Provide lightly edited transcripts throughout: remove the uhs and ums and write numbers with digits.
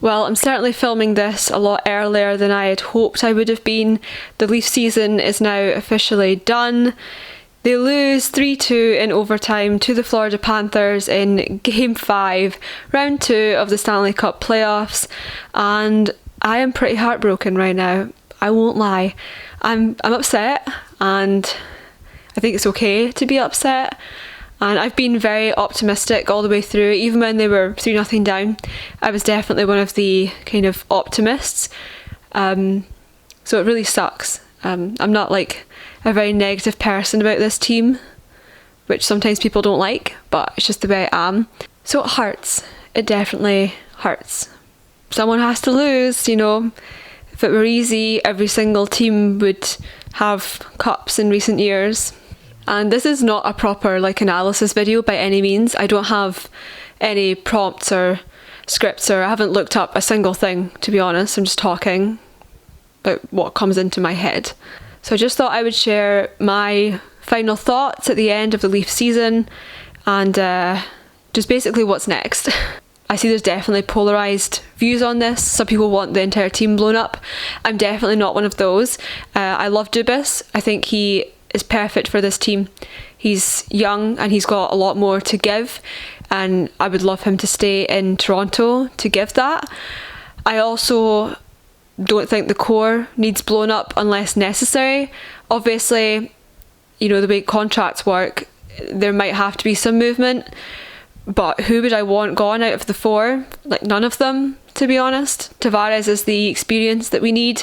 Well, I'm certainly filming this a lot earlier than I had hoped I would have been. The Leaf season is now officially done. They lose 3-2 in overtime to the Florida Panthers in Game 5, Round 2 of the Stanley Cup playoffs, and I am pretty heartbroken right now. I won't lie. I'm upset, and I think it's okay to be upset. And I've been very optimistic all the way through. Even when they were 3-0 down, I was definitely one of the kind of optimists. So it really sucks. I'm not like a very negative person about this team, which sometimes people don't like, but it's just the way I am. So it hurts. It definitely hurts. Someone has to lose, you know. If it were easy, every single team would have cups in recent years. And this is not a proper analysis video by any means. I don't have any prompts or scripts, or I haven't looked up a single thing, to be honest. I'm just talking about what comes into my head. So I just thought I would share my final thoughts at the end of the Leaf season and just basically what's next. I see there's definitely polarised views on this. Some people want the entire team blown up. I'm definitely not one of those. I love Dubas. I think he is perfect for this team. He's young and he's got a lot more to give, and I would love him to stay in Toronto to give that. I also don't think the core needs blown up unless necessary. Obviously, you know, the way contracts work, there might have to be some movement, but who would I want gone out of the four? None of them, to be honest. Tavares is the experience that we need.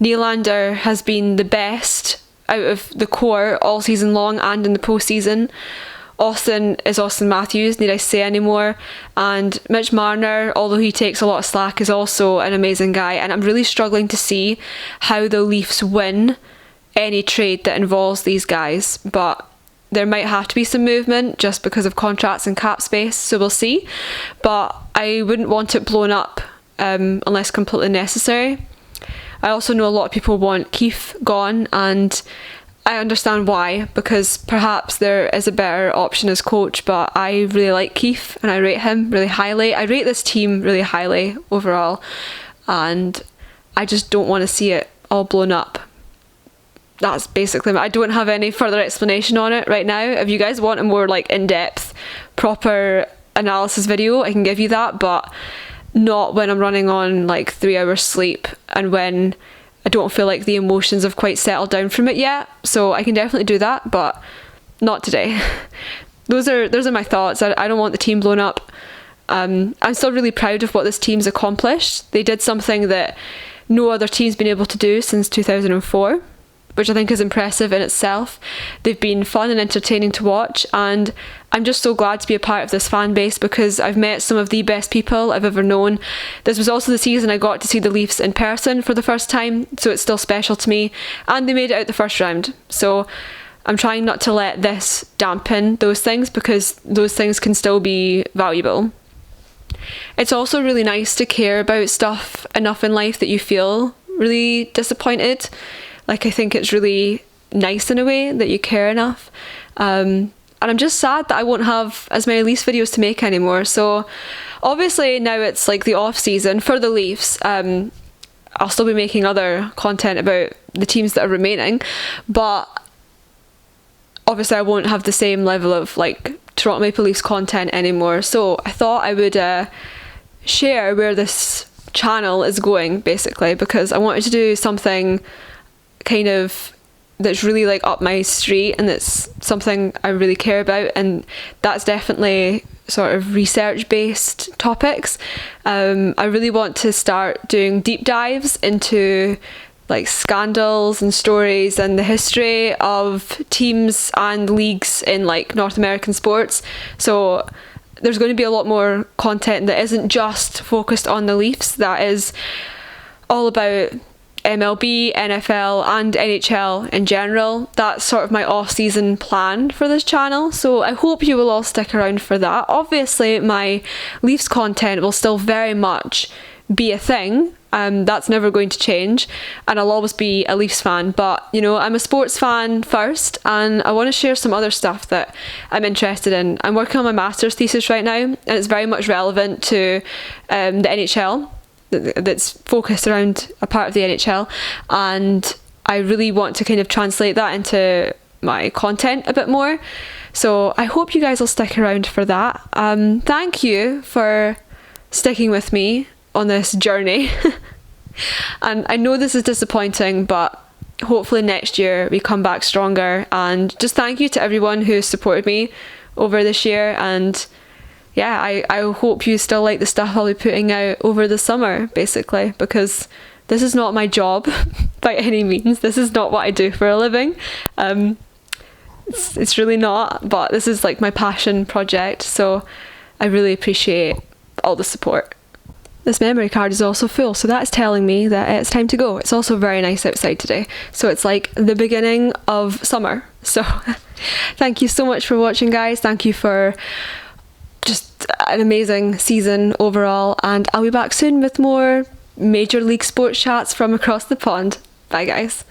Nylander has been the best out of the core all season long and in the postseason. Austin is Austin Matthews, need I say anymore? And Mitch Marner, although he takes a lot of slack, is also an amazing guy, and I'm really struggling to see how the Leafs win any trade that involves these guys, but there might have to be some movement just because of contracts and cap space, so we'll see. But I wouldn't want it blown up unless completely necessary. I also know a lot of people want Keefe gone, and I understand why, because perhaps there is a better option as coach, but I really like Keefe and I rate him really highly. I rate this team really highly overall, and I just don't want to see it all blown up. That's basically, I don't have any further explanation on it right now. If you guys want a more in-depth, proper analysis video, I can give you that, but not when I'm running on 3 hours sleep and when I don't feel like the emotions have quite settled down from it yet. So I can definitely do that, but not today. Those are my thoughts. I don't want the team blown up. I'm still really proud of what this team's accomplished. They did something that no other team's been able to do since 2004. Which I think is impressive in itself. They've been fun and entertaining to watch, and I'm just so glad to be a part of this fan base because I've met some of the best people I've ever known. This was also the season I got to see the Leafs in person for the first time, so it's still special to me, and they made it out the first round. So I'm trying not to let this dampen those things because those things can still be valuable. It's also really nice to care about stuff enough in life that you feel really disappointed. I think it's really nice in a way that you care enough. And I'm just sad that I won't have as many Leafs videos to make anymore. So obviously now it's the off season for the Leafs. I'll still be making other content about the teams that are remaining, but obviously I won't have the same level of Toronto Maple Leafs content anymore. So I thought I would share where this channel is going, basically, because I wanted to do something kind of that's really up my street, and that's something I really care about, and that's definitely sort of research based topics. I really want to start doing deep dives into scandals and stories and the history of teams and leagues in North American sports. So there's going to be a lot more content that isn't just focused on the Leafs, that is all about MLB, NFL and NHL in general. That's sort of my off-season plan for this channel, so I hope you will all stick around for that. Obviously my Leafs content will still very much be a thing, that's never going to change, and I'll always be a Leafs fan, but I'm a sports fan first, and I want to share some other stuff that I'm interested in. I'm working on my master's thesis right now, and it's very much relevant to the NHL. that's focused around a part of the NHL, and I really want to kind of translate that into my content a bit more. So I hope you guys will stick around for that. Thank you for sticking with me on this journey. And I know this is disappointing, but hopefully next year we come back stronger. And just thank you to everyone who supported me over this year. And yeah, I hope you still like the stuff I'll be putting out over the summer, basically, because this is not my job by any means. This is not what I do for a living. It's really not, but this is like my passion project, so I really appreciate all the support. This memory card is also full, so that's telling me that it's time to go. It's also very nice outside today, so it's like the beginning of summer. So thank you so much for watching, guys. Thank you for just an amazing season overall, and I'll be back soon with more Major League sports chats from across the pond. Bye, guys.